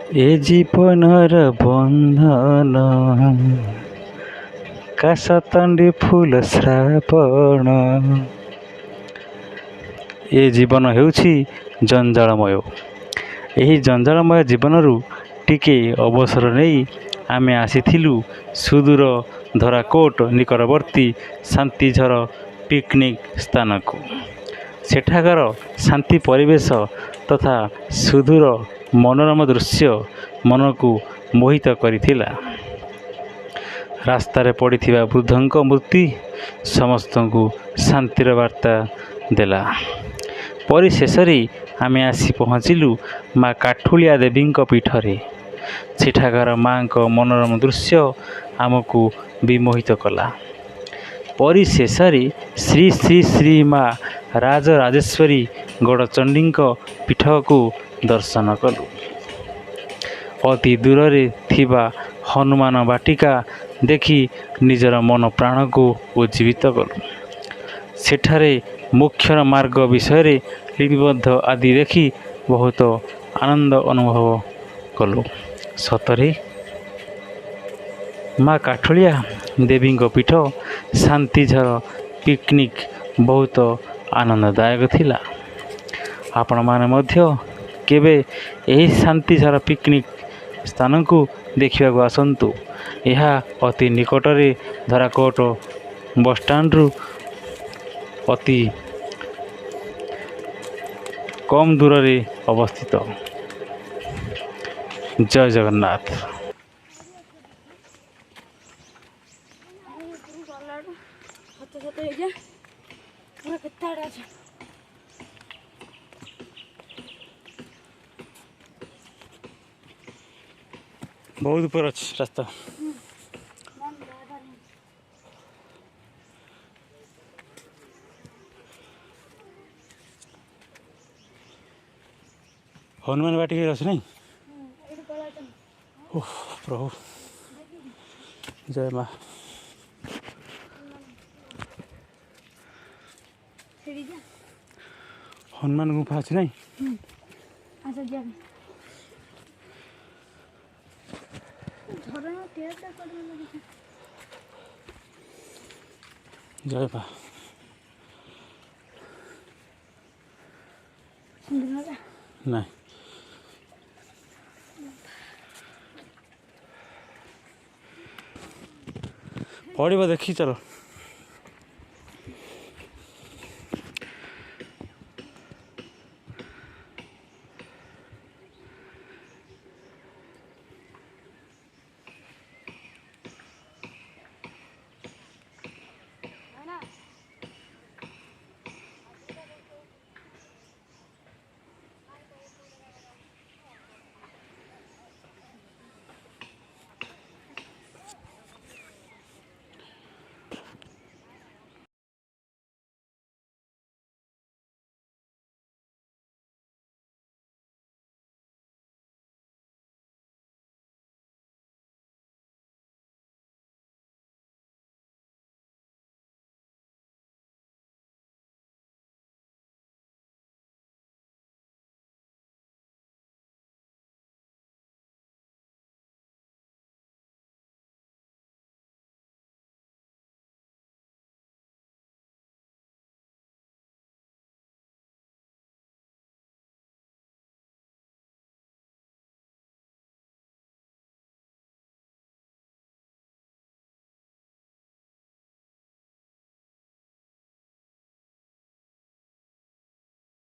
ए जीवनर बंधन काशतंडी फूल श्रावण। ए जीवन ହେଉଛି ଜଞ୍ଜାଳମୟ। ଏହି ଜଞ୍ଜାଳମୟ ଜୀବନରୁ ଟିକେ ଅବସର ନେଇ ଆମେ ଆସିଥିଲୁ ସୁଦୂର ଧରାକୋଟ ନିକଟବର୍ତ୍ତୀ ଶାନ୍ତିଝର ପିକନିକ୍ ସ୍ଥାନକୁ। ସେଠାକାର ଶାନ୍ତି ପରିବେଶ ତଥା ସୁଦୂର ମନୋରମ ଦୃଶ୍ୟ ମନକୁ ମୋହିତ କରିଥିଲା। ରାସ୍ତାରେ ପଡ଼ିଥିବା ବୃଦ୍ଧଙ୍କ ମୂର୍ତ୍ତି ସମସ୍ତଙ୍କୁ ଶାନ୍ତିର ବାର୍ତ୍ତା ଦେଲା। ପରିଶେଷରେ ଆମେ ଆସି ପହଞ୍ଚିଲୁ ମା କାଠୁଳିଆ ଦେବୀଙ୍କ ପୀଠରେ। ସେଠାକାର ମାଙ୍କ ମନୋରମ ଦୃଶ୍ୟ ଆମକୁ ବିମୋହିତ କଲା। ପରିଶେଷରେ ଶ୍ରୀ ଶ୍ରୀ ଶ୍ରୀ ମା ରାଜରାଜେଶ୍ୱରୀ ଗଡ଼ଚଣ୍ଡୀଙ୍କ ପୀଠକୁ ଦର୍ଶନ କଲୁ। ଅତି ଦୂରରେ ଥିବା ହନୁମାନ ବାଟିକା ଦେଖି ନିଜର ମନ ପ୍ରାଣକୁ ଉଜ୍ଜୀବିତ କଲୁ। ସେଠାରେ ମୋକ୍ଷର ମାର୍ଗ ବିଷୟରେ ଲିପିବଦ୍ଧ ଆଦି ଦେଖି ବହୁତ ଆନନ୍ଦ ଅନୁଭବ କଲୁ। ସତରେ ମା କାଠୁଳିଆ ଦେବୀଙ୍କ ପୀଠ ଶାନ୍ତିଝର ପିକନିକ୍ ବହୁତ ଆନନ୍ଦଦାୟକ ଥିଲା। ଆପଣମାନେ ମଧ୍ୟ କେବେ ଏହି ଶାନ୍ତିଝର ପିକନିକ୍ ସ୍ଥାନକୁ ଦେଖିବାକୁ ଆସନ୍ତୁ। ଏହା ଅତି ନିକଟରେ ଧରାକୋଟ ବସ୍ଷ୍ଟାଣ୍ଡରୁ ଅତି କମ୍ ଦୂରରେ ଅବସ୍ଥିତ। ଜୟ ଜଗନ୍ନାଥ। ବହୁତ ଉପରେ ଅଛି ରାସ୍ତା। ହନୁମାନ ବାଟିକା ଅଛି ନାଇଁ? ଓହ ପ୍ରଭୁ ଜୟ ମା। ହନୁମାନ ଗୁମ୍ଫା ଅଛି ନାଇଁ? ଜୟ ମା। ନାଇଁ ପଡ଼ିବ ଦେଖି ଚାଲ।